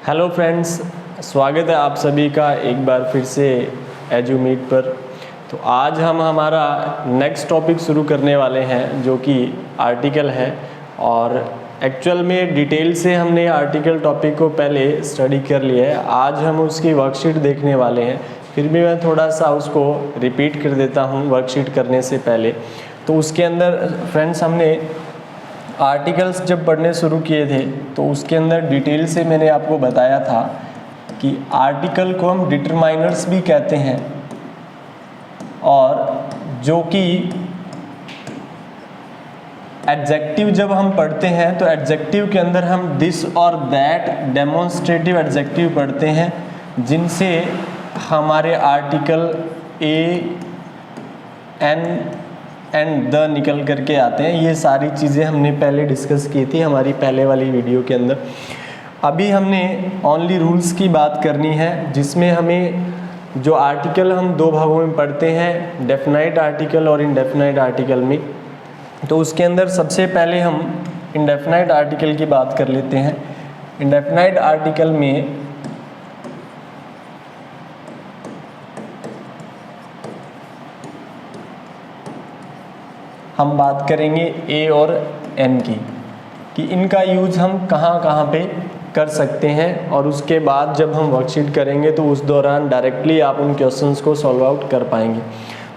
Hello friends, स्वागत है आप सभी का एक बार फिर से एजुमीट पर। तो आज हम हमारा नेक्स्ट टॉपिक शुरू करने वाले हैं जो कि आर्टिकल है। और एक्चुअल में डिटेल से हमने आर्टिकल टॉपिक को पहले स्टडी कर लिया है। आज हम उसकी वर्कशीट देखने वाले हैं। फिर भी मैं थोड़ा सा उसको रिपीट कर देता हूँ वर्कशीट करने से पहले। तो उसके अंदर फ्रेंड्स हमने आर्टिकल्स जब पढ़ने शुरू किए थे तो उसके अंदर डिटेल से मैंने आपको बताया था कि आर्टिकल को हम डिटरमाइनर्स भी कहते हैं, और जो कि एडजेक्टिव जब हम पढ़ते हैं तो एडजेक्टिव के अंदर हम दिस और दैट डेमोन्स्ट्रेटिव एडजेक्टिव पढ़ते हैं, जिनसे हमारे article a, an and the निकल करके आते हैं। ये सारी चीज़ें हमने पहले डिस्कस की थी हमारी पहले वाली वीडियो के अंदर। अभी हमने ओनली रूल्स की बात करनी है, जिसमें हमें जो आर्टिकल हम दो भागों में पढ़ते हैं, डेफिनाइट आर्टिकल और इनडेफिनाइट आर्टिकल में। तो उसके अंदर सबसे पहले हम इनडेफिनाइट आर्टिकल की बात कर लेते हैं। इनडेफिनाइट आर्टिकल में हम बात करेंगे ए और एन की, कि इनका यूज़ हम कहाँ कहाँ पे कर सकते हैं, और उसके बाद जब हम वर्कशीट करेंगे तो उस दौरान डायरेक्टली आप उन क्वेश्चंस को सॉल्व आउट कर पाएंगे।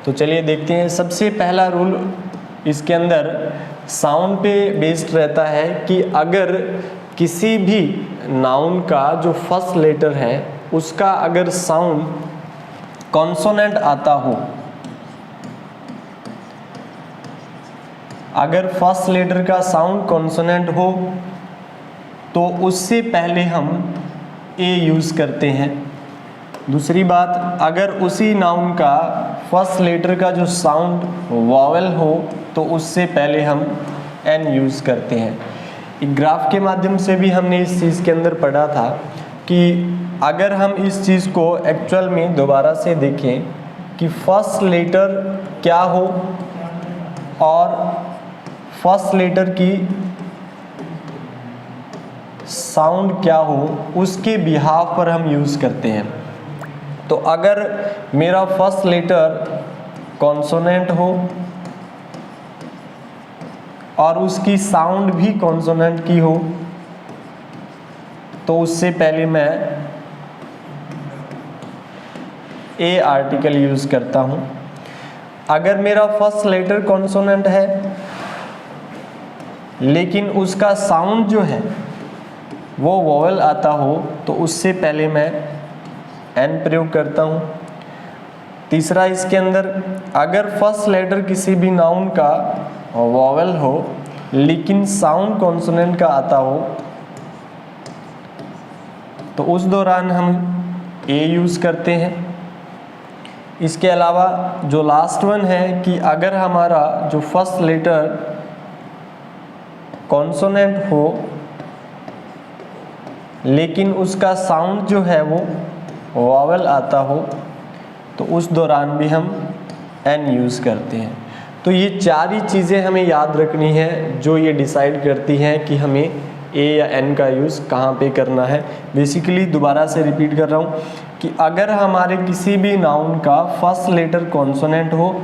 तो चलिए देखते हैं। सबसे पहला रूल इसके अंदर साउंड पे बेस्ड रहता है कि अगर किसी भी नाउन का जो फर्स्ट लेटर है उसका अगर साउंड कॉन्सोनेंट आता हो, अगर फर्स्ट लेटर का साउंड कॉन्सोनेंट हो तो उससे पहले हम ए यूज़ करते हैं। दूसरी बात, अगर उसी नाउन का फर्स्ट लेटर का जो साउंड वॉवेल हो तो उससे पहले हम एन यूज़ करते हैं। एक ग्राफ के माध्यम से भी हमने इस चीज़ के अंदर पढ़ा था कि अगर हम इस चीज़ को एक्चुअल में दोबारा से देखें कि फर्स्ट लेटर क्या हो और फर्स्ट लेटर की साउंड क्या हो, उसके बिहाफ पर हम यूज़ करते हैं। तो अगर मेरा फर्स्ट लेटर कॉन्सोनेंट हो और उसकी साउंड भी कॉन्सोनेंट की हो तो उससे पहले मैं ए आर्टिकल यूज़ करता हूँ। अगर मेरा फर्स्ट लेटर कॉन्सोनेंट है लेकिन उसका साउंड जो है वो वोवेल आता हो तो उससे पहले मैं एन प्रयोग करता हूँ। तीसरा इसके अंदर, अगर फर्स्ट लेटर किसी भी नाउन का वोवेल हो लेकिन साउंड कॉन्सोनेंट का आता हो तो उस दौरान हम ए यूज़ करते हैं। इसके अलावा जो लास्ट वन है कि अगर हमारा जो फर्स्ट लेटर कॉन्सोनेंट हो लेकिन उसका साउंड जो है वो वॉवेल आता हो तो उस दौरान भी हम एन यूज़ करते हैं। तो ये चार ही चीज़ें हमें याद रखनी है जो ये डिसाइड करती हैं कि हमें ए या एन का यूज़ कहाँ पे करना है। बेसिकली दोबारा से रिपीट कर रहा हूँ कि अगर हमारे किसी भी नाउन का फर्स्ट लेटर कॉन्सोनेंट हो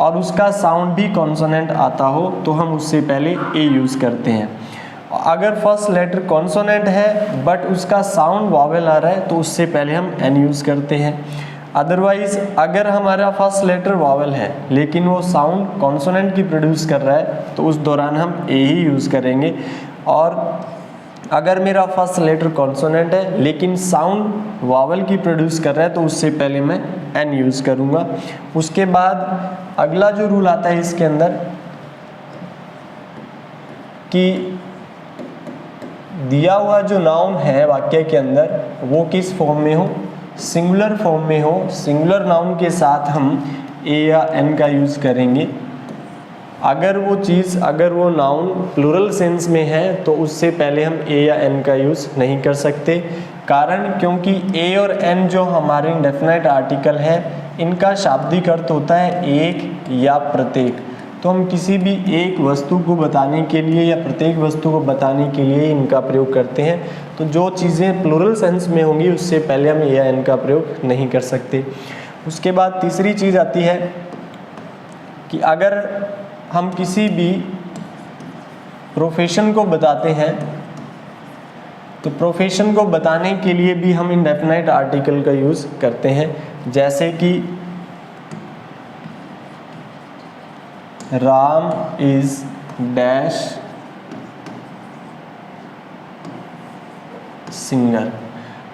और उसका साउंड भी कॉन्सोनेंट आता हो तो हम उससे पहले ए यूज़ करते हैं। अगर फर्स्ट लेटर कॉन्सोनेंट है बट उसका साउंड वॉवेल आ रहा है तो उससे पहले हम एन यूज़ करते हैं। अदरवाइज़ अगर हमारा फर्स्ट लेटर वॉवेल है लेकिन वो साउंड कॉन्सोनेंट की प्रोड्यूस कर रहा है तो उस दौरान हम ए ही यूज़ करेंगे। और अगर मेरा फर्स्ट लेटर कॉन्सोनेंट है लेकिन साउंड वॉवेल की प्रोड्यूस कर रहा है तो उससे पहले मैं एन यूज़ करूँगा। उसके बाद अगला जो रूल आता है इसके अंदर कि दिया हुआ जो नाउन है वाक्य के अंदर वो किस फॉर्म में हो, सिंगुलर फॉर्म में हो। सिंगुलर नाउन के साथ हम ए या एन का यूज़ करेंगे। अगर वो नाउन प्लूरल सेंस में है तो उससे पहले हम ए या एन का यूज़ नहीं कर सकते। कारण क्योंकि ए और एन जो हमारे इंडेफिनाइट आर्टिकल है इनका शाब्दिक अर्थ होता है एक या प्रत्येक। तो हम किसी भी एक वस्तु को बताने के लिए या प्रत्येक वस्तु को बताने के लिए इनका प्रयोग करते हैं। तो जो चीज़ें प्लूरल सेंस में होंगी उससे पहले हम ए एन का प्रयोग नहीं कर सकते। उसके बाद तीसरी चीज़ आती है कि अगर हम किसी भी प्रोफेशन को बताते हैं तो प्रोफेशन को बताने के लिए भी हम इंडेफिनाइट आर्टिकल का यूज़ करते हैं, जैसे कि राम इज डैश सिंगर।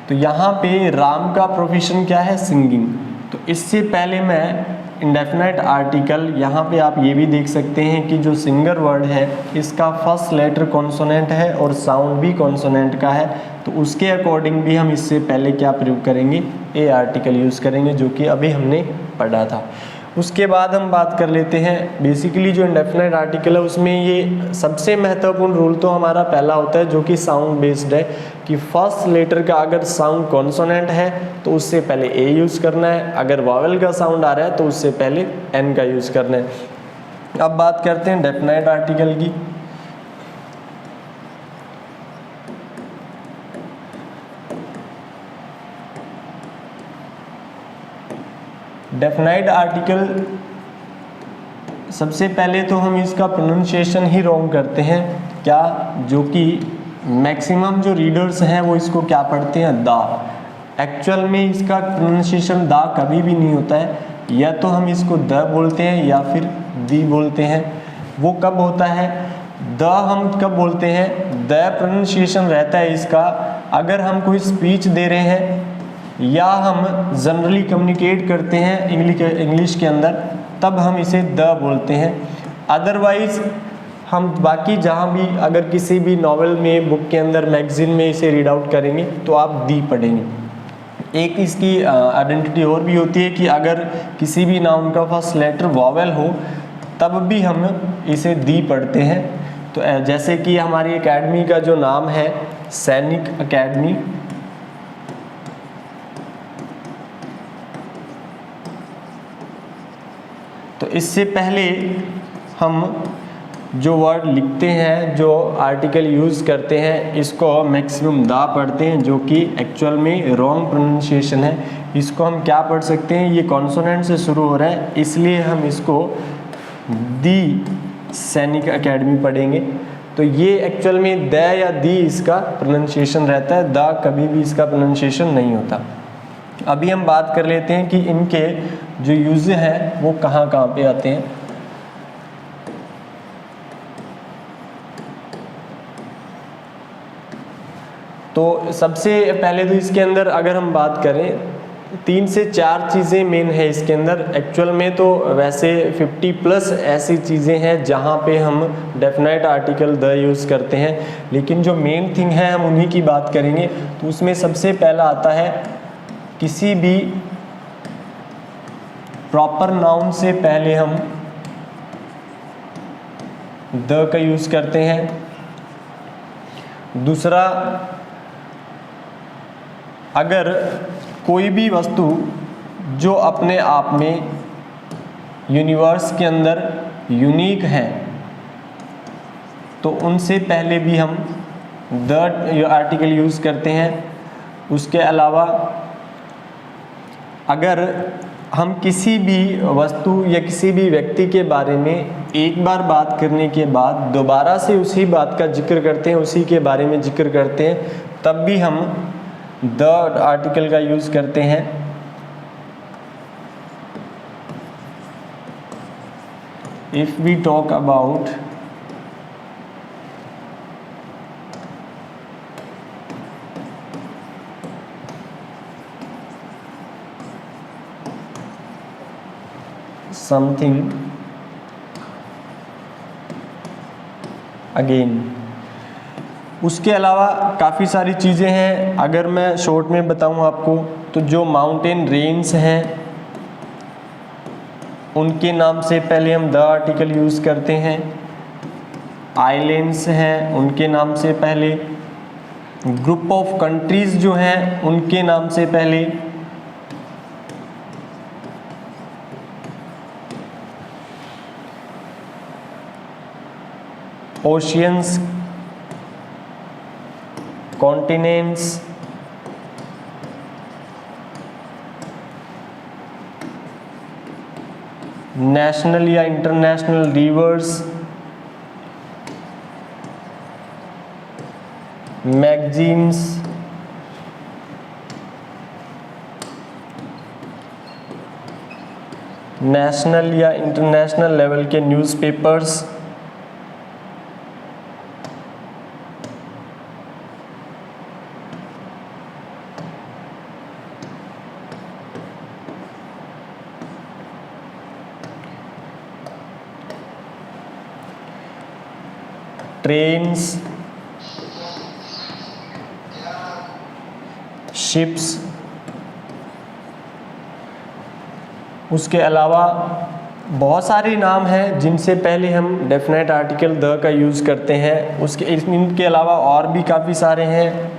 तो यहाँ पे राम का प्रोफेशन क्या है? सिंगिंग। तो इससे पहले मैं इंडेफिनाइट आर्टिकल, यहाँ पे आप ये भी देख सकते हैं कि जो सिंगर वर्ड है इसका फर्स्ट लेटर कॉन्सोनेंट है और साउंड भी कॉन्सोनेंट का है। तो उसके अकॉर्डिंग भी हम इससे पहले क्या प्रयोग करेंगे? ए आर्टिकल यूज़ करेंगे, जो कि अभी हमने पढ़ा था। उसके बाद हम बात कर लेते हैं बेसिकली जो इंडेफिनाइट आर्टिकल है उसमें ये सबसे महत्वपूर्ण रूल तो हमारा पहला होता है जो कि साउंड बेस्ड है, कि फर्स्ट लेटर का अगर साउंड कॉन्सोनेंट है तो उससे पहले ए यूज़ करना है, अगर वावेल का साउंड आ रहा है तो उससे पहले एन का यूज़ करना है। अब बात करते हैं डेफिनाइट आर्टिकल की। डेफिनाइट आर्टिकल सबसे पहले तो हम इसका प्रोनाउंसिएशन ही रॉन्ग करते हैं, क्या? जो कि मैक्सिमम जो रीडर्स हैं वो इसको क्या पढ़ते हैं? दा। एक्चुअल में इसका प्रोनाउंसिएशन दा कभी भी नहीं होता है, या तो हम इसको द बोलते हैं या फिर दी बोलते हैं। वो कब होता है? द हम कब बोलते हैं? द प्रोनाउंसिएशन रहता है इसका अगर हम कोई स्पीच दे रहे हैं या हम जनरली कम्युनिकेट करते हैं इंग्लिश के अंदर, तब हम इसे द बोलते हैं। अदरवाइज हम बाकी जहाँ भी अगर किसी भी नॉवेल में, बुक के अंदर, मैगजीन में इसे रीड आउट करेंगे तो आप दी पढ़ेंगे। एक इसकी आइडेंटिटी और भी होती है कि अगर किसी भी नाउन का फर्स्ट लेटर वॉवेल हो तब भी हम इसे दी पढ़ते हैं। तो जैसे कि हमारी एकेडमी का जो नाम है सैनिक एकेडमी, तो इससे पहले हम जो वर्ड लिखते हैं, जो आर्टिकल यूज़ करते हैं, इसको मैक्सिमम दा पढ़ते हैं, जो कि एक्चुअल में रॉन्ग प्रोनाउंसिएशन है। इसको हम क्या पढ़ सकते हैं? ये कॉन्सोनेंट से शुरू हो रहा है इसलिए हम इसको दी सैनिक एकेडमी पढ़ेंगे। तो ये एक्चुअल में द या दी इसका प्रोनाउंसिएशन रहता है, दा कभी भी इसका प्रोनाउंसिएशन नहीं होता। अभी हम बात कर लेते हैं कि इनके जो यूज हैं वो कहाँ कहाँ पे आते हैं। तो सबसे पहले तो इसके अंदर अगर हम बात करें 3 से 4 चीज़ें मेन है इसके अंदर। एक्चुअल में तो वैसे 50+ ऐसी चीज़ें हैं जहाँ पे हम डेफिनाइट आर्टिकल द यूज़ करते हैं, लेकिन जो मेन थिंग है हम उन्हीं की बात करेंगे। तो उसमें सबसे पहला आता है किसी भी प्रॉपर नाउन से पहले हम द का यूज़ करते हैं। दूसरा, अगर कोई भी वस्तु जो अपने आप में यूनिवर्स के अंदर यूनिक है तो उनसे पहले भी हम द आर्टिकल यूज़ करते हैं। उसके अलावा अगर हम किसी भी वस्तु या किसी भी व्यक्ति के बारे में एक बार बात करने के बाद दोबारा से उसी बात का जिक्र करते हैं, उसी के बारे में जिक्र करते हैं, तब भी हम द आर्टिकल का यूज़ करते हैं। If we talk about something again. उसके अलावा काफ़ी सारी चीज़ें हैं। अगर मैं शॉर्ट में बताऊं आपको तो जो माउंटेन रेंज हैं उनके नाम से पहले हम द आर्टिकल यूज़ करते हैं। आइलैंड्स हैं उनके नाम से पहले, ग्रुप ऑफ कंट्रीज़ जो हैं उनके नाम से पहले, ओशियंस, कॉन्टिनेंट्स, नेशनल या इंटरनेशनल रिवर्स, मैगजीन्स, नेशनल या इंटरनेशनल लेवल के न्यूज़पेपर्स, ट्रेन्स, शिप्स। उसके अलावा बहुत सारे नाम हैं जिनसे पहले हम डेफिनेट आर्टिकल द का यूज़ करते हैं। इनके अलावा और भी काफ़ी सारे हैं,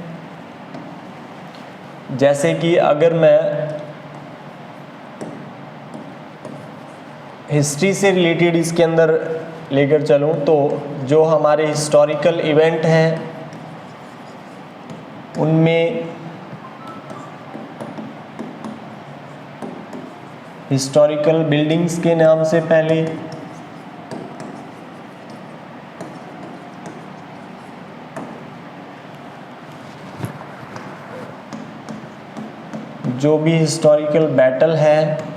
जैसे कि अगर मैं हिस्ट्री से रिलेटेड इसके अंदर लेकर चलूँ तो जो हमारे हिस्टोरिकल इवेंट हैं उनमें हिस्टोरिकल बिल्डिंग्स के नाम से पहले जो भी हिस्टोरिकल बैटल है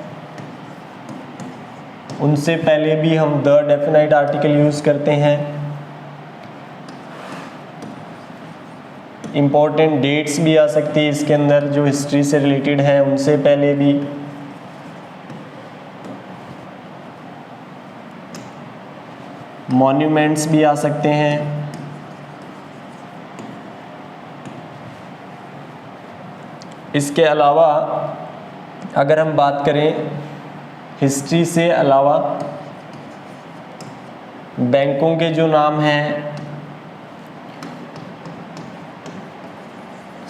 उनसे पहले भी हम द डेफिनाइट आर्टिकल यूज़ करते हैं। इम्पोर्टेंट डेट्स भी आ सकती है इसके अंदर जो हिस्ट्री से रिलेटेड हैं, उनसे पहले भी। मॉन्यूमेंट्स भी आ सकते हैं। इसके अलावा अगर हम बात करें हिस्ट्री से अलावा बैंकों के जो नाम हैं,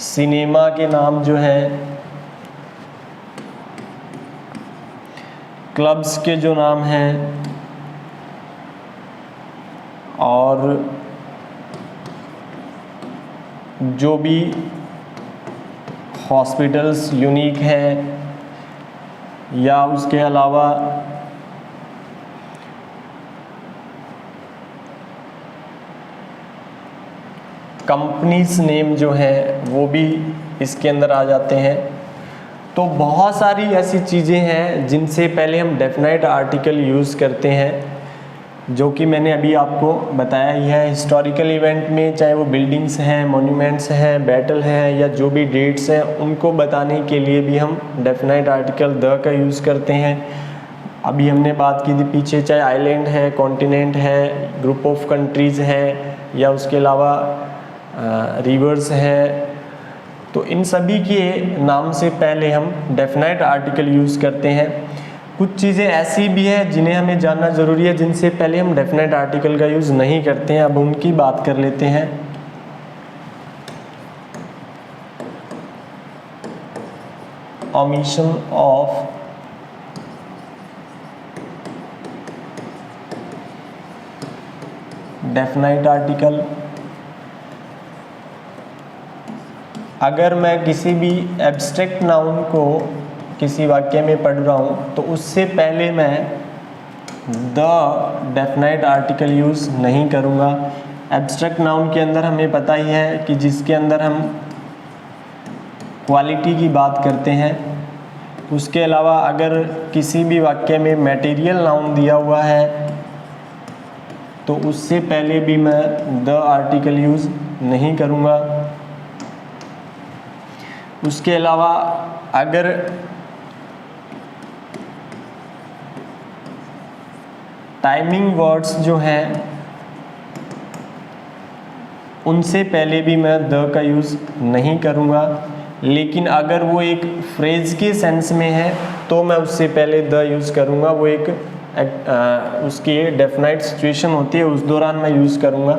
सिनेमा के नाम जो हैं, क्लब्स के जो नाम हैं, और जो भी हॉस्पिटल्स यूनिक हैं, या उसके अलावा कंपनीज नेम जो हैं वो भी इसके अंदर आ जाते हैं। तो बहुत सारी ऐसी चीज़ें हैं जिनसे पहले हम डेफिनाइट आर्टिकल यूज़ करते हैं, जो कि मैंने अभी आपको बताया ही है। हिस्टोरिकल इवेंट में चाहे वो बिल्डिंग्स हैं, मॉन्यूमेंट्स हैं, बैटल हैं, या जो भी डेट्स हैं, उनको बताने के लिए भी हम डेफिनाइट आर्टिकल द का यूज़ करते हैं। अभी हमने बात की थी पीछे, चाहे आइलैंड है, कॉन्टिनेंट है, ग्रुप ऑफ कंट्रीज़ है, या उसके अलावा रिवर्स है, तो इन सभी के नाम से पहले हम डेफिनाइट आर्टिकल यूज़ करते हैं। कुछ चीज़ें ऐसी भी हैं जिन्हें हमें जानना ज़रूरी है, जिनसे पहले हम डेफिनेट आर्टिकल का यूज़ नहीं करते हैं। अब उनकी बात कर लेते हैं। Omission of definite article. अगर मैं किसी भी एब्स्ट्रैक्ट नाउन को किसी वाक्य में पढ़ रहा हूँ तो उससे पहले मैं द डेफिनाइट आर्टिकल यूज़ नहीं करूँगा। एब्स्ट्रैक्ट नाउन के अंदर हमें पता ही है कि जिसके अंदर हम क्वालिटी की बात करते हैं। उसके अलावा अगर किसी भी वाक्य में मटेरियल नाउन दिया हुआ है तो उससे पहले भी मैं द आर्टिकल यूज़ नहीं करूँगा। उसके अलावा अगर टाइमिंग वर्ड्स जो हैं उनसे पहले भी मैं द का यूज़ नहीं करूँगा। लेकिन अगर वो एक फ्रेज के सेंस में है तो मैं उससे पहले द यूज़ करूँगा। वो एक उसकी डेफिनाइट सिचुएशन होती है, उस दौरान मैं यूज़ करूँगा।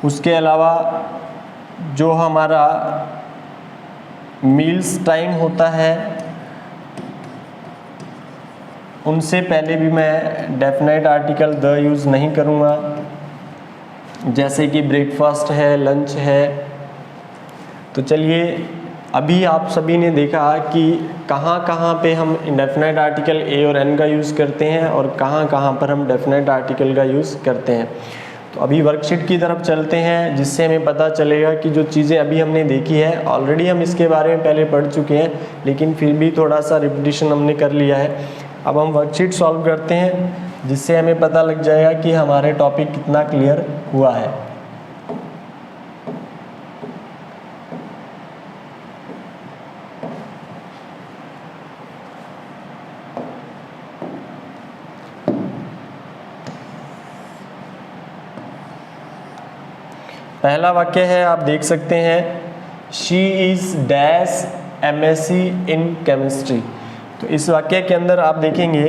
उसके अलावा जो हमारा मील्स टाइम होता है उनसे पहले भी मैं डेफिनाइट आर्टिकल द यूज़ नहीं करूँगा। जैसे कि ब्रेकफास्ट है, लंच है। तो चलिए, अभी आप सभी ने देखा कि कहाँ कहाँ पे हम इंडेफिनाइट आर्टिकल ए और एन का यूज़ करते हैं और कहाँ कहाँ पर हम डेफिनाइट आर्टिकल का यूज़ करते हैं। तो अभी वर्कशीट की तरफ चलते हैं, जिससे हमें पता चलेगा कि जो चीज़ें अभी हमने देखी है, ऑलरेडी हम इसके बारे में पहले पढ़ चुके हैं, लेकिन फिर भी थोड़ा सा रिपीटिशन हमने कर लिया है। अब हम वर्कशीट सॉल्व करते हैं, जिससे हमें पता लग जाएगा कि हमारे टॉपिक कितना क्लियर हुआ है। पहला वाक्य है, आप देख सकते हैं, she is dash MSc in chemistry. तो इस वाक्य के अंदर आप देखेंगे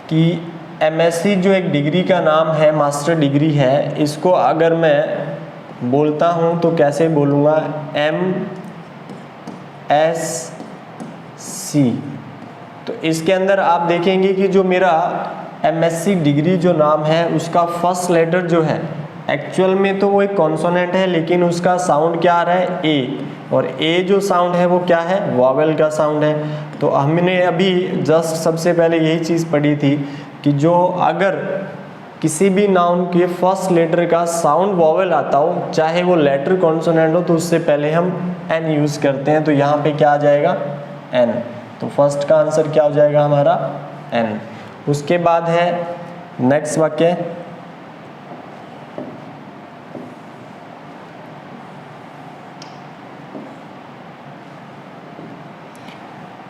कि MSc जो एक डिग्री का नाम है, मास्टर डिग्री है, इसको अगर मैं बोलता हूँ तो कैसे बोलूँगा, MSc। तो इसके अंदर आप देखेंगे कि जो मेरा MSc डिग्री जो नाम है, उसका फर्स्ट लेटर जो है, एक्चुअल में तो वो एक कॉन्सोनेंट है, लेकिन उसका साउंड क्या आ रहा है, ए। और ए जो साउंड है वो क्या है, वॉवेल का साउंड है। तो हमने अभी जस्ट सबसे पहले यही चीज़ पढ़ी थी कि जो अगर किसी भी नाउन के फर्स्ट लेटर का साउंड वॉवेल आता हो, चाहे वो लेटर कॉन्सोनेंट हो, तो उससे पहले हम एन यूज़ करते हैं। तो यहाँ पे क्या आ जाएगा, एन। तो फर्स्ट का आंसर क्या हो जाएगा हमारा, एन। उसके बाद है नेक्स्ट वाक्य,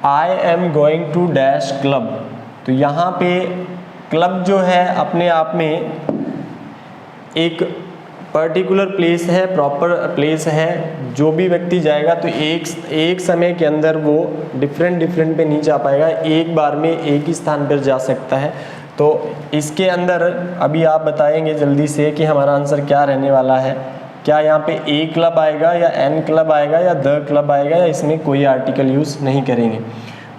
I am going to dash club. तो यहाँ पे क्लब जो है अपने आप में एक पर्टिकुलर प्लेस है, प्रॉपर प्लेस है। जो भी व्यक्ति जाएगा तो एक समय के अंदर वो डिफरेंट पे नहीं जा पाएगा, एक बार में एक ही स्थान पर जा सकता है। तो इसके अंदर अभी आप बताएंगे जल्दी से कि हमारा आंसर क्या रहने वाला है। क्या यहाँ पे ए क्लब आएगा या एन क्लब आएगा या द क्लब आएगा, या इसमें कोई आर्टिकल यूज़ नहीं करेंगे।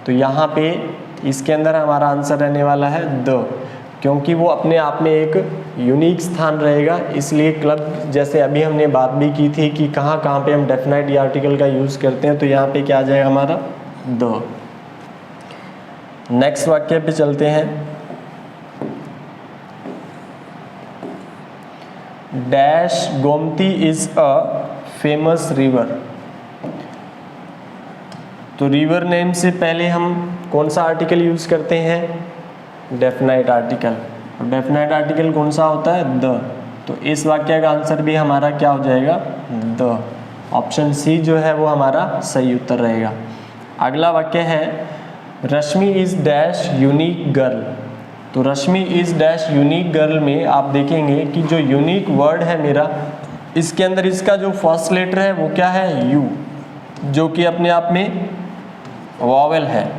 तो यहाँ पे इसके अंदर हमारा आंसर रहने वाला है द, क्योंकि वो अपने आप में एक यूनिक स्थान रहेगा। इसलिए क्लब, जैसे अभी हमने बात भी की थी कि कहाँ कहाँ पे हम डेफिनाइट आर्टिकल का यूज़ करते हैं, तो यहाँ पे क्या आ जाएगा हमारा द। नेक्स्ट वाक्य पे चलते हैं, dash Gomti is a famous river. तो रिवर नेम से पहले हम कौन सा आर्टिकल यूज़ करते हैं, डेफिनाइट आर्टिकल। और डेफिनाइट आर्टिकल कौन सा होता है, द। तो इस वाक्य का आंसर भी हमारा क्या हो जाएगा, द। ऑप्शन सी जो है वो हमारा सही उत्तर रहेगा। अगला वाक्य है, रश्मि इज डैश यूनिक गर्ल। तो रश्मि इज डैश यूनिक गर्ल में आप देखेंगे कि जो यूनिक वर्ड है मेरा, इसके अंदर इसका जो फर्स्ट लेटर है वो क्या है, यू, जो कि अपने आप में वॉवेल है।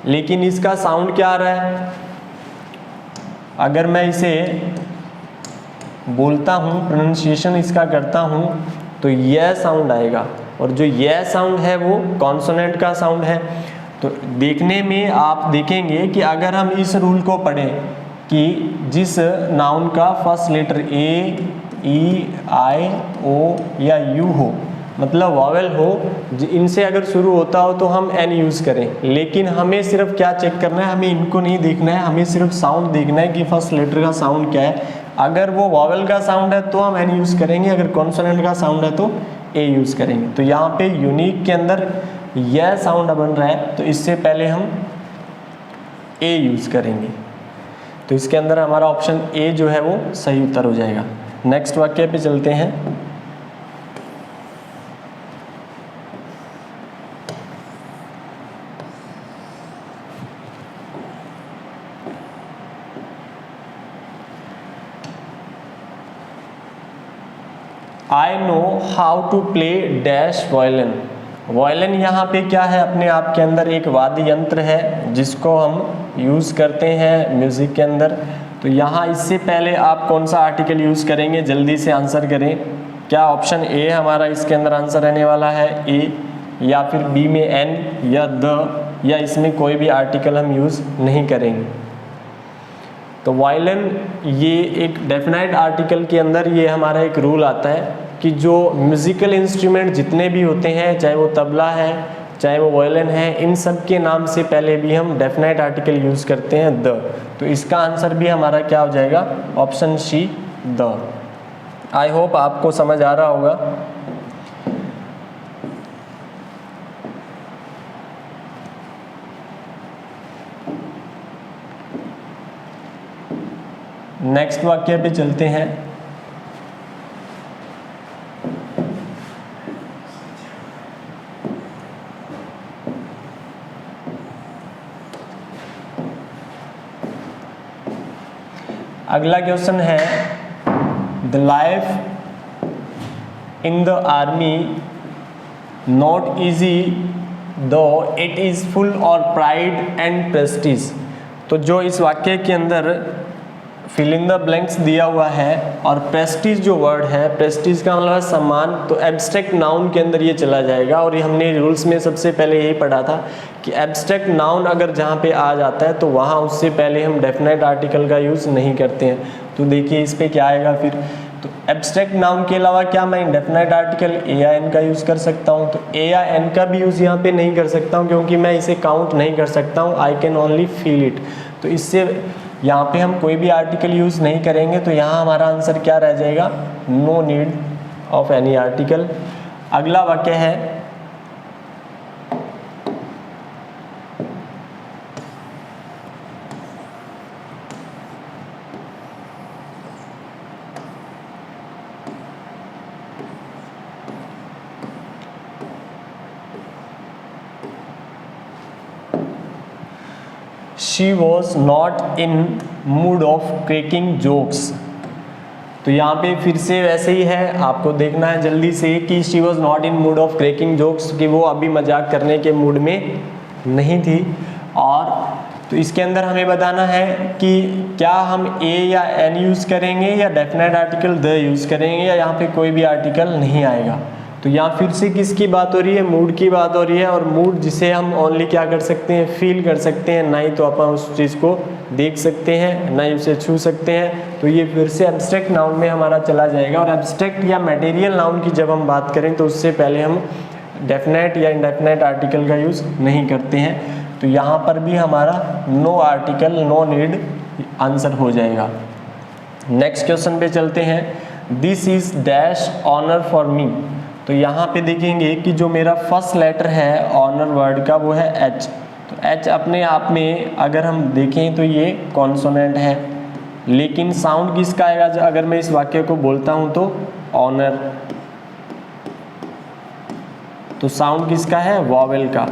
लेकिन इसका साउंड क्या आ रहा है, अगर मैं इसे बोलता हूँ, प्रोनाउंसिएशन इसका करता हूँ, तो यह साउंड आएगा। और जो यह साउंड है वो कॉन्सोनेंट का साउंड है। तो देखने में आप देखेंगे कि अगर हम इस रूल को पढ़ें कि जिस नाउन का फर्स्ट लेटर ए, ई, आई, ओ या यू हो, मतलब वॉवेल हो, इनसे अगर शुरू होता हो तो हम एन यूज़ करें। लेकिन हमें सिर्फ क्या चेक करना है, हमें इनको नहीं देखना है, हमें सिर्फ साउंड देखना है कि फर्स्ट लेटर का साउंड क्या है। अगर वो वॉवेल का साउंड है तो हम एन यूज़ करेंगे, अगर कॉन्सोनेंट का साउंड है तो ए यूज़ करेंगे। तो यहाँ पे यूनिक के अंदर यह साउंड बन रहा है, तो इससे पहले हम ए यूज़ करेंगे। तो इसके अंदर हमारा ऑप्शन ए जो है वो सही उत्तर हो जाएगा। नेक्स्ट वाक्य पे चलते हैं, I know how to play dash violin. Violin यहाँ पे क्या है, अपने आप के अंदर एक वाद्य यंत्र है जिसको हम यूज़ करते हैं म्यूज़िक के अंदर। तो यहाँ इससे पहले आप कौन सा आर्टिकल यूज़ करेंगे, जल्दी से आंसर करें। क्या ऑप्शन ए हमारा इसके अंदर आंसर रहने वाला है, ए, या फिर बी में एन या द, या इसमें कोई भी आर्टिकल हम यूज़ नहीं करेंगे। तो वायलिन ये एक डेफिनाइट आर्टिकल के अंदर ये हमारा एक रूल आता है कि जो म्यूज़िकल इंस्ट्रूमेंट जितने भी होते हैं, चाहे वो तबला है चाहे वो वायलिन है, इन सब के नाम से पहले भी हम डेफिनाइट आर्टिकल यूज़ करते हैं द। तो इसका आंसर भी हमारा क्या हो जाएगा, option see the. I hope आपको समझ आ रहा होगा। नेक्स्ट वाक्य पे चलते हैं। अगला क्वेश्चन है, the life in the army not easy दो इट इज़ फुल और प्राइड एंड प्रेस्टीज। तो जो इस वाक्य के अंदर फिल इन द ब्लैंक्स दिया हुआ है और प्रेस्टीज जो वर्ड है, प्रेस्टीज का मतलब है सम्मान, तो एब्स्ट्रैक्ट नाउन के अंदर ये चला जाएगा। और ये हमने रूल्स में सबसे पहले यही पढ़ा था कि एब्स्ट्रैक्ट नाउन अगर जहाँ पे आ जाता है तो वहाँ उससे पहले हम डेफिनेट आर्टिकल का यूज़ नहीं करते हैं। तो देखिए इस पर क्या आएगा फिर, तो एब्स्ट्रैक्ट नाउन के अलावा क्या मैं इंडेफिनाइट आर्टिकल ए या एन का यूज़ कर सकता हूँ? तो ए या एन का भी यूज़ यहाँ पे नहीं कर सकता हूँ क्योंकि मैं इसे काउंट नहीं कर सकता हूँ, I can only feel it. तो इससे यहाँ पे हम कोई भी आर्टिकल यूज़ नहीं करेंगे, तो यहाँ हमारा आंसर क्या रह जाएगा, no need of any article. अगला वाक्य है, she was not in mood of cracking jokes. तो यहाँ पे फिर से वैसे ही है, आपको देखना है जल्दी से कि she was not in mood of cracking jokes, कि वो अभी मजाक करने के मूड में नहीं थी। और तो इसके अंदर हमें बताना है कि क्या हम ए या एन यूज़ करेंगे या डेफिनेट आर्टिकल द यूज़ करेंगे या यहाँ पे कोई भी आर्टिकल नहीं आएगा। तो यहाँ फिर से किसकी बात हो रही है, मूड की बात हो रही है। और मूड जिसे हम ओनली क्या कर सकते हैं, फील कर सकते हैं, ना ही तो अपन उस चीज़ को देख सकते हैं, ना ही उसे छू सकते हैं। तो ये फिर से एब्स्ट्रैक्ट नाउन में हमारा चला जाएगा। और एब्स्ट्रैक्ट या मटेरियल नाउन की जब हम बात करें तो उससे पहले हम डेफिनेट या इंडेफिनेट आर्टिकल का यूज़ नहीं करते हैं। तो यहाँ पर भी हमारा no article, no need answer हो जाएगा। नेक्स्ट क्वेश्चन पे चलते हैं, this is dash honour for me. तो यहाँ पे देखेंगे कि जो मेरा फर्स्ट लेटर है ऑनर वर्ड का वो है एच। तो एच अपने आप में अगर हम देखें तो ये कॉन्सोनेंट है, लेकिन साउंड किसका आएगा अगर मैं इस वाक्य को बोलता हूँ तो ऑनर। तो साउंड किसका है, वॉवेल का।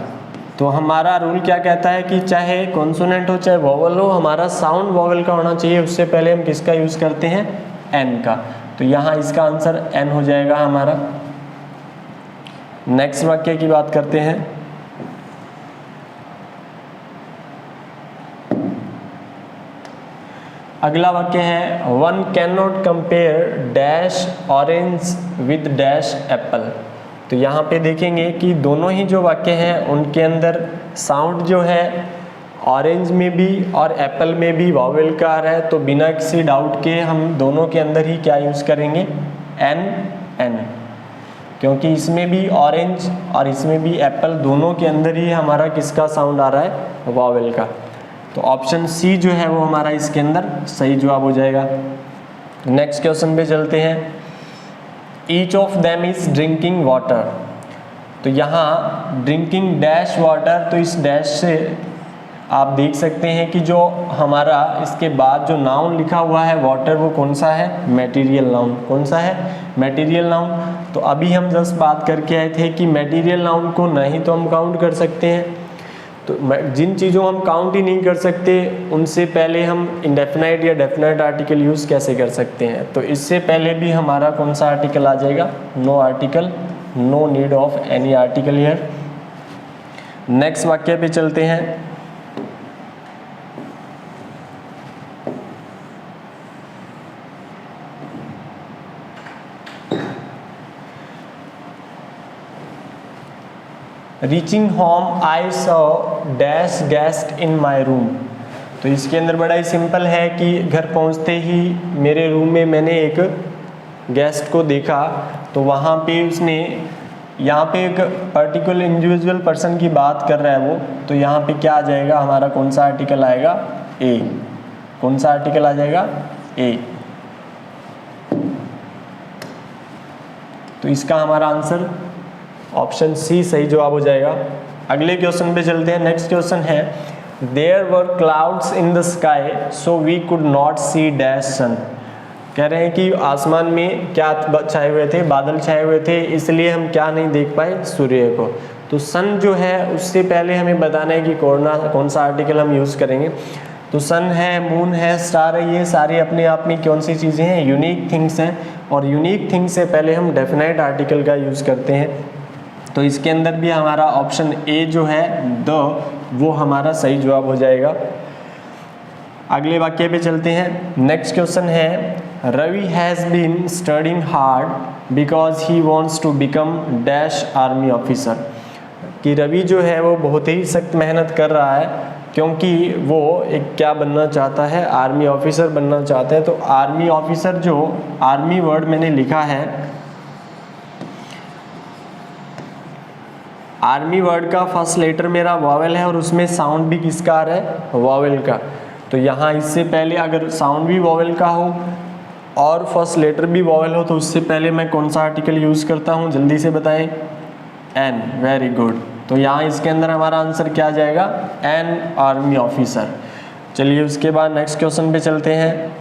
तो हमारा रूल क्या कहता है कि चाहे कॉन्सोनेंट हो चाहे वॉवेल हो, हमारा साउंड वॉवेल का होना चाहिए। उससे पहले हम किसका यूज़ करते हैं, एन का। तो यहाँ इसका आंसर एन हो जाएगा हमारा। नेक्स्ट वाक्य की बात करते हैं, अगला वाक्य है, one can not compare dash orange with dash Apple. तो यहाँ पे देखेंगे कि दोनों ही जो वाक्य हैं उनके अंदर साउंड जो है ऑरेंज में भी और एप्पल में भी वॉवेल का आ रहा है। तो बिना किसी डाउट के हम दोनों के अंदर ही क्या यूज़ करेंगे, एन एन, क्योंकि इसमें भी ऑरेंज और इसमें भी एप्पल, दोनों के अंदर ही हमारा किसका साउंड आ रहा है, वॉवेल का। तो ऑप्शन सी जो है वो हमारा इसके अंदर सही जवाब हो जाएगा। नेक्स्ट क्वेश्चन पे चलते हैं, each of them is drinking water. तो यहाँ ड्रिंकिंग डैश वाटर, तो इस डैश से आप देख सकते हैं कि जो हमारा इसके बाद जो नाउन लिखा हुआ है वाटर, वो कौन सा है, मटेरियल नाउन। कौन सा है, मटेरियल नाउन। तो अभी हम जस्ट बात करके आए थे कि मटेरियल नाउन को नहीं तो हम काउंट कर सकते हैं। तो जिन चीज़ों हम काउंट ही नहीं कर सकते उनसे पहले हम इंडेफिनाइट या डेफिनाइट आर्टिकल यूज़ कैसे कर सकते हैं। तो इससे पहले भी हमारा कौन सा आर्टिकल आ जाएगा, no article, no need of any article here. Next वाक्य पे चलते हैं, reaching home I saw dash guest in my room. तो इसके अंदर बड़ा ही सिंपल है कि घर पहुंचते ही मेरे रूम में मैंने एक गेस्ट को देखा, तो वहाँ पे उसने, यहाँ पे एक पर्टिकुलर इंडिविजुअल पर्सन की बात कर रहा है वो, तो यहाँ पे क्या आ जाएगा हमारा, कौन सा आर्टिकल आएगा, ए। कौन सा आर्टिकल आ जाएगा, ए। तो इसका हमारा आंसर ऑप्शन सी सही जवाब हो जाएगा। अगले क्वेश्चन पे चलते हैं। नेक्स्ट क्वेश्चन है, there were clouds in the sky so we could not see dash sun. कह रहे हैं कि आसमान में क्या छाए हुए थे, बादल छाए हुए थे, इसलिए हम क्या नहीं देख पाए, सूर्य को। तो सन जो है उससे पहले हमें बताना है कि कौन सा आर्टिकल हम यूज़ करेंगे। तो सन है, मून है, स्टार है, ये सारी अपने आप में कौन सी चीज़ें हैं, यूनिक थिंग्स हैं। और यूनिक थिंग्स से पहले हम डेफिनेट आर्टिकल का यूज़ करते हैं। तो इसके अंदर भी हमारा ऑप्शन ए जो है द, वो हमारा सही जवाब हो जाएगा। अगले वाक्य पे चलते हैं। नेक्स्ट क्वेश्चन है, Ravi has been studying hard because he wants to become dash army officer. कि रवि जो है वो बहुत ही सख्त मेहनत कर रहा है क्योंकि वो एक क्या बनना चाहता है, आर्मी ऑफिसर बनना चाहता है। तो आर्मी ऑफिसर, जो आर्मी वर्ड मैंने लिखा है, आर्मी वर्ड का फर्स्ट लेटर मेरा वॉवेल है और उसमें साउंड भी किसका आ रहा है, वॉवेल का। तो यहाँ इससे पहले अगर साउंड भी वॉवेल का हो और फर्स्ट लेटर भी वॉवेल हो तो उससे पहले मैं कौन सा आर्टिकल यूज़ करता हूँ, जल्दी से बताएं, एन। Very good. तो यहाँ इसके अंदर हमारा आंसर क्या आ जाएगा, एन, आर्मी ऑफिसर। चलिए उसके बाद नेक्स्ट क्वेश्चन पे चलते हैं।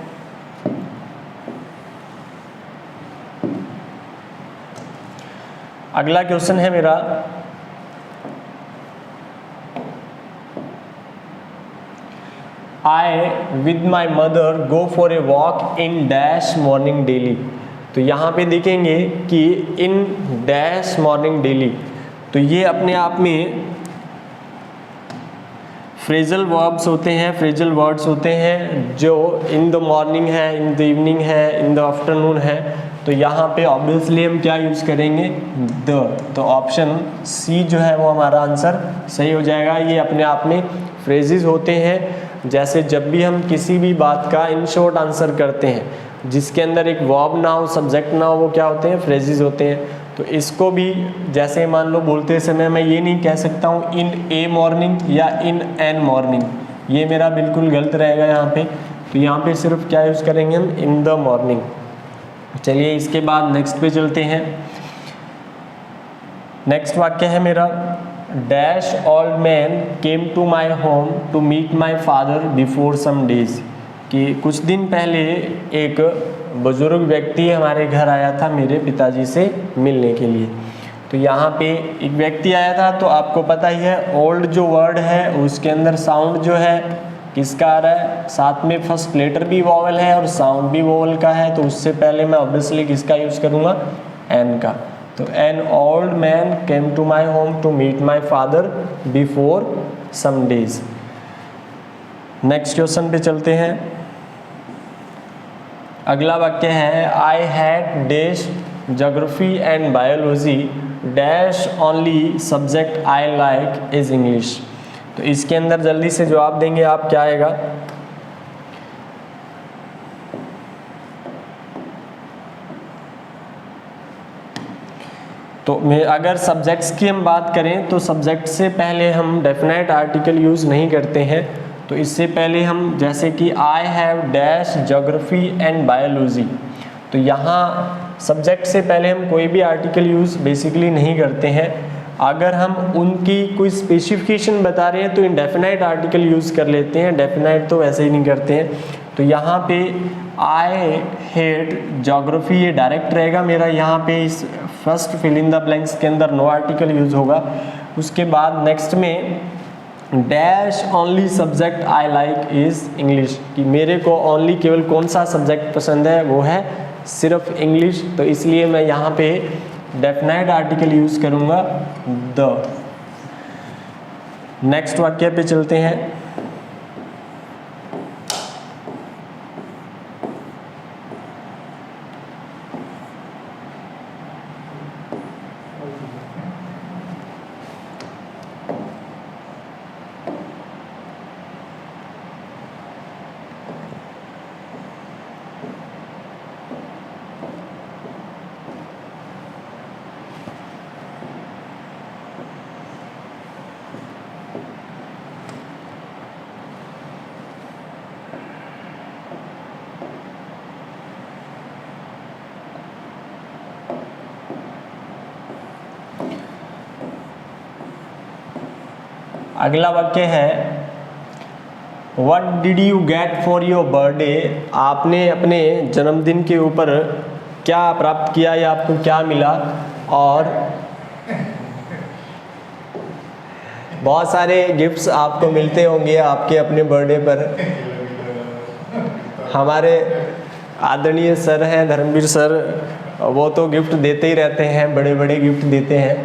अगला क्वेश्चन है मेरा, I with my mother go for a walk in dash morning daily। तो यहाँ पे देखेंगे कि in dash morning daily, तो ये अपने आप में फ्रेजल वर्ब्स होते हैं, फ्रेजल वर्ड्स होते हैं जो इन द मॉर्निंग है, इन द इवनिंग है, इन द आफ्टरनून है। तो यहाँ पे ऑब्वियसली हम क्या यूज़ करेंगे, द। तो ऑप्शन सी जो है वो हमारा आंसर सही हो जाएगा। ये अपने आप में फ्रेजेस होते हैं, जैसे जब भी हम किसी भी बात का इन शॉर्ट आंसर करते हैं जिसके अंदर एक वर्ब ना हो, सब्जेक्ट ना हो, वो क्या होते हैं, फ्रेजेस होते हैं। तो इसको भी जैसे मान लो बोलते समय मैं ये नहीं कह सकता हूँ इन ए मॉर्निंग या इन एन मॉर्निंग, ये मेरा बिल्कुल गलत रहेगा यहाँ पे। तो यहाँ पे सिर्फ क्या यूज़ करेंगे हम, इन द मॉर्निंग। चलिए इसके बाद नेक्स्ट पे चलते हैं। नेक्स्ट वाक्य है मेरा, dash old man came to my home to meet my father before some days. कि कुछ दिन पहले एक बुजुर्ग व्यक्ति हमारे घर आया था मेरे पिताजी से मिलने के लिए। तो यहाँ पे एक व्यक्ति आया था, तो आपको पता ही है ओल्ड जो वर्ड है उसके अंदर साउंड जो है किसका आ रहा है, साथ में फर्स्ट लेटर भी वॉवेल है और साउंड भी वॉवेल का है। तो उससे पहले मैं ऑब्वियसली किसका यूज़ करूँगा, एन का। तो an old man came to my home to meet my father before some days. Next question पे चलते हैं। अगला वाक्य है, I had dash geography and biology dash only subject I like is English. तो इसके अंदर जल्दी से जवाब देंगे आप, क्या आएगा, तो मैं अगर सब्जेक्ट्स की हम बात करें तो सब्जेक्ट से पहले हम डेफिनेट आर्टिकल यूज़ नहीं करते हैं। तो इससे पहले हम जैसे कि I have dash geography and biology, तो यहाँ सब्जेक्ट से पहले हम कोई भी आर्टिकल यूज़ बेसिकली नहीं करते हैं। अगर हम उनकी कोई स्पेसिफिकेशन बता रहे हैं तो इंडेफिनाइट आर्टिकल यूज़ कर लेते हैं, डेफिनाइट तो वैसे ही नहीं करते हैं। तो यहाँ पे आई हेट ज्योग्राफी ये डायरेक्ट रहेगा मेरा, यहाँ पे इस first fill in the blanks के अंदर नो आर्टिकल यूज़ होगा। उसके बाद नेक्स्ट में dash only subject I like is English, कि मेरे को ओनली केवल कौन सा सब्जेक्ट पसंद है, वो है सिर्फ इंग्लिश। तो इसलिए मैं यहाँ पे डेफिनाइट आर्टिकल यूज़ करूँगा द। नेक्स्ट वाक्य पे चलते हैं। अगला वाक्य है What did you get for your birthday? आपने अपने जन्मदिन के ऊपर क्या प्राप्त किया या आपको क्या मिला? और बहुत सारे गिफ्ट्स आपको मिलते होंगे आपके अपने बर्थडे पर। हमारे आदरणीय सर हैं धर्मवीर सर, वो तो गिफ्ट देते ही रहते हैं, बड़े बड़े गिफ्ट देते हैं।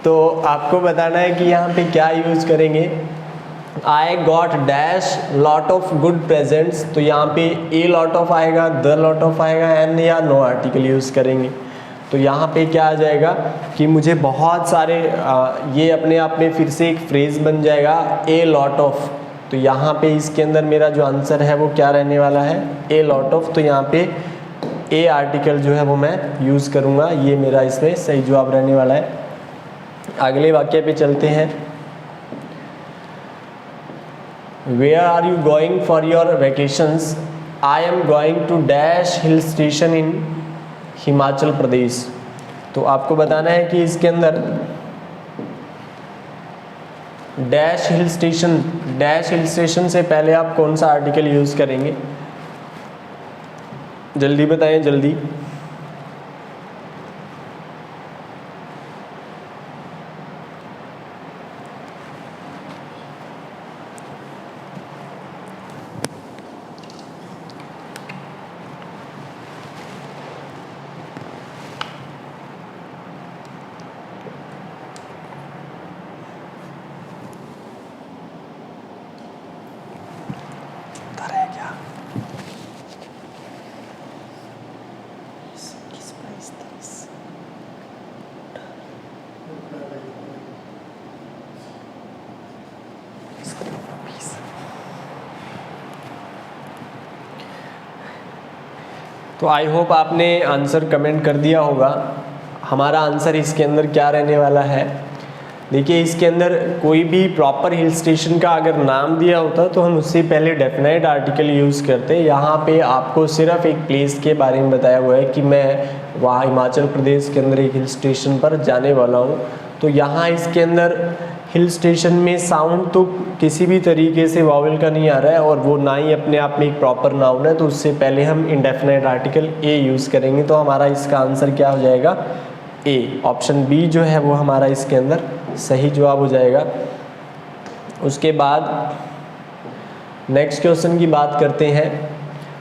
तो आपको बताना है कि यहाँ पे क्या यूज़ करेंगे। I got dash lot of good presents, तो यहाँ पे ए लॉट ऑफ आएगा, द लॉट ऑफ आएगा, एन या नो आर्टिकल यूज़ करेंगे। तो यहाँ पे क्या आ जाएगा कि मुझे बहुत सारे ये अपने आप में फिर से एक फ्रेज बन जाएगा ए लॉट ऑफ। तो यहाँ पे इसके अंदर मेरा जो आंसर है वो क्या रहने वाला है, ए लॉट ऑफ। तो यहाँ पे ए आर्टिकल जो है वो मैं यूज़ करूँगा, ये मेरा इसमें सही जवाब रहने वाला है। अगले वाक्य पे चलते हैं। Where are you going for your vacations? I am going to dash hill station in Himachal Pradesh. तो आपको बताना है कि इसके अंदर डैश हिल स्टेशन से पहले आप कौन सा आर्टिकल यूज़ करेंगे, जल्दी बताएं जल्दी। तो आई होप आपने आंसर कमेंट कर दिया होगा। हमारा आंसर इसके अंदर क्या रहने वाला है, देखिए इसके अंदर कोई भी प्रॉपर हिल स्टेशन का अगर नाम दिया होता तो हम उससे पहले डेफिनेट आर्टिकल यूज़ करते। यहाँ पे आपको सिर्फ एक प्लेस के बारे में बताया हुआ है कि मैं वहाँ हिमाचल प्रदेश के अंदर एक हिल स्टेशन पर जाने वाला हूँ। तो यहाँ इसके अंदर हिल स्टेशन में साउंड तो किसी भी तरीके से वावल का नहीं आ रहा है और वो ना ही अपने आप में एक प्रॉपर नाउन है, तो उससे पहले हम इंडेफिनेट आर्टिकल ए यूज़ करेंगे। तो हमारा इसका आंसर क्या हो जाएगा, ए। ऑप्शन बी जो है वो हमारा इसके अंदर सही जवाब हो जाएगा। उसके बाद नेक्स्ट क्वेश्चन की बात करते हैं।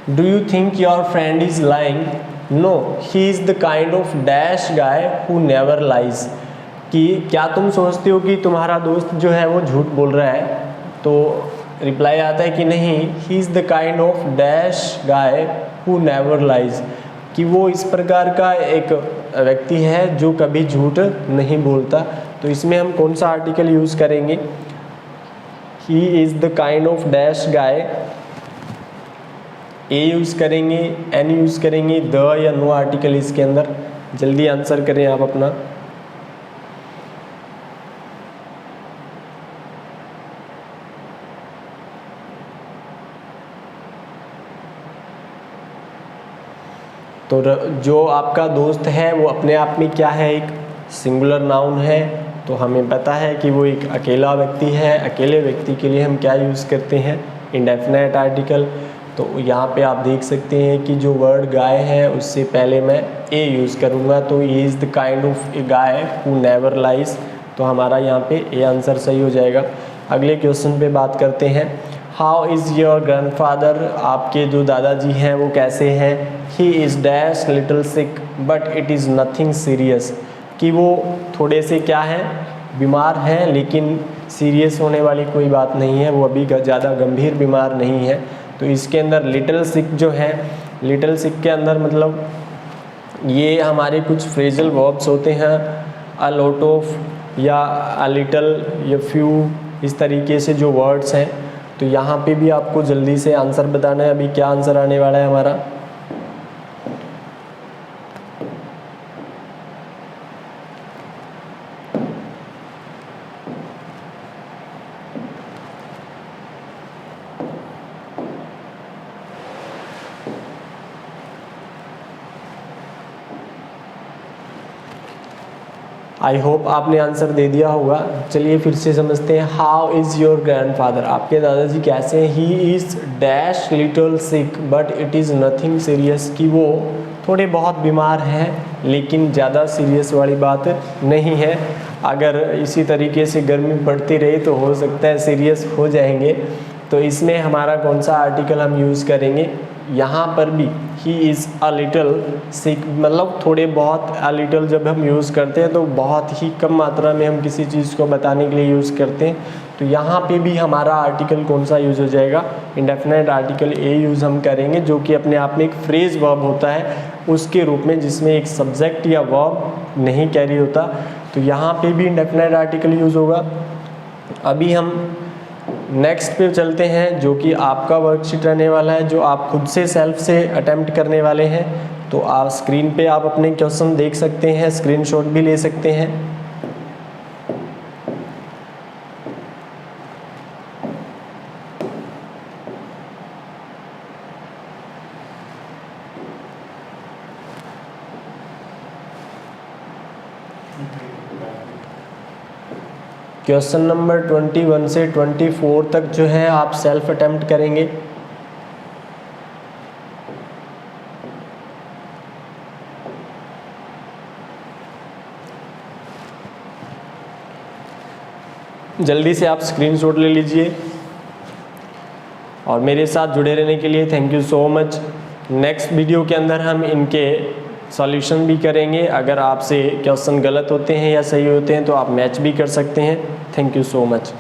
Do you think your friend is lying? No, he is the kind of dash guy who never lies. कि क्या तुम सोचते हो कि तुम्हारा दोस्त जो है वो झूठ बोल रहा है? तो रिप्लाई आता है कि नहीं, ही is the kind of dash guy who never lies, कि वो इस प्रकार का एक व्यक्ति है जो कभी झूठ नहीं बोलता। तो इसमें हम कौन सा आर्टिकल यूज़ करेंगे, ही is the kind of dash guy, A use करेंगे, एन यूज़ करेंगे, द या नो आर्टिकल इसके अंदर। जल्दी आंसर करें आप अपना। तो जो आपका दोस्त है वो अपने आप में क्या है, एक सिंगुलर नाउन है। तो हमें पता है कि वो एक अकेला व्यक्ति है। अकेले व्यक्ति के लिए हम क्या यूज़ करते हैं, इंडेफिनेट आर्टिकल। तो यहाँ पे आप देख सकते हैं कि जो वर्ड गाय है उससे पहले मैं ए यूज़ करूँगा। तो ही is the kind of A guy who never lies. तो हमारा यहाँ पे ए आंसर सही हो जाएगा। अगले क्वेश्चन पे बात करते हैं। How is your grandfather? आपके जो दादाजी हैं वो कैसे हैं? He is dash little sick but it is nothing serious, कि वो थोड़े से क्या हैं, बीमार हैं, लेकिन सीरियस होने वाली कोई बात नहीं है, वो अभी ज़्यादा गंभीर बीमार नहीं है। तो इसके अंदर लिटिल सिक जो है, लिटिल सिक के अंदर मतलब ये हमारे कुछ फ्रेजल वर्ब्स होते हैं, अ लॉट ऑफ या अ लिटल या फ्यू, इस तरीके से जो वर्ड्स हैं। तो यहाँ पे भी आपको जल्दी से आंसर बताना है। अभी क्या आंसर आने वाला है हमारा, आई होप आपने आंसर दे दिया होगा। चलिए फिर से समझते हैं। हाउ इज़ योर ग्रैंडफादर, आपके दादाजी कैसे हैं। He is dash little sick but it is nothing serious, कि वो थोड़े बहुत बीमार हैं लेकिन ज़्यादा सीरियस वाली बात नहीं है। अगर इसी तरीके से गर्मी बढ़ती रही तो हो सकता है सीरियस हो जाएंगे। तो इसमें हमारा कौन सा आर्टिकल हम यूज़ करेंगे, यहाँ पर भी ही इज़ अ लिटल सिक, मतलब थोड़े बहुत, अ लिटल जब हम यूज़ करते हैं तो बहुत ही कम मात्रा में हम किसी चीज़ को बताने के लिए यूज़ करते हैं। तो यहाँ पे भी हमारा आर्टिकल कौन सा यूज़ हो जाएगा, इंडेफिनेट आर्टिकल ए यूज़ हम करेंगे, जो कि अपने आप में एक फ्रेज वर्ब होता है उसके रूप में, जिसमें एक सब्जेक्ट या वर्ब नहीं कैरी होता। तो यहाँ पे भी इंडेफिनेट आर्टिकल यूज़ होगा। अभी हम नेक्स्ट पे चलते हैं, जो कि आपका वर्कशीट रहने वाला है, जो आप खुद से सेल्फ से अटेम्प्ट करने वाले हैं। तो आप स्क्रीन पे आप अपने क्वेश्चन देख सकते हैं, स्क्रीनशॉट भी ले सकते हैं। क्वेश्चन नंबर 21 से 24 तक जो है आप सेल्फ अटेम्प्ट करेंगे। जल्दी से आप स्क्रीनशॉट ले लीजिए और मेरे साथ जुड़े रहने के लिए thank you so much. Next video के अंदर हम इनके सॉल्यूशन भी करेंगे। अगर आपसे क्वेश्चन गलत होते हैं या सही होते हैं तो आप मैच भी कर सकते हैं। Thank you so much.